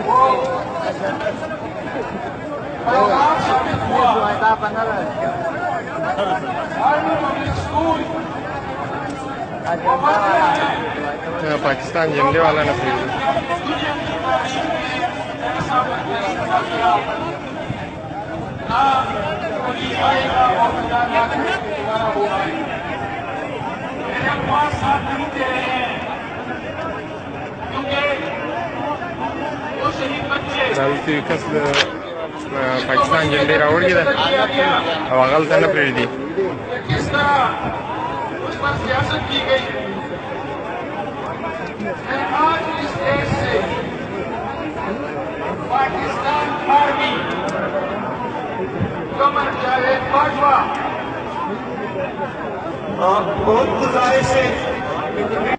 वो पैगाम साबित हुआ। पब्लिक स्कूल पाकिस्तान झंडे वाला ना फिर साथ नहीं दे रहे हैं क्योंकि वो शहीद बच्चे पाकिस्तान झंडे रावड़ की अगल तन प्रेरित किस तरह उस पर सियासत की गई। मैं आज इस देश से पाकिस्तान आर्मी कमर जावेद बाजवा बहुत गुजारिश है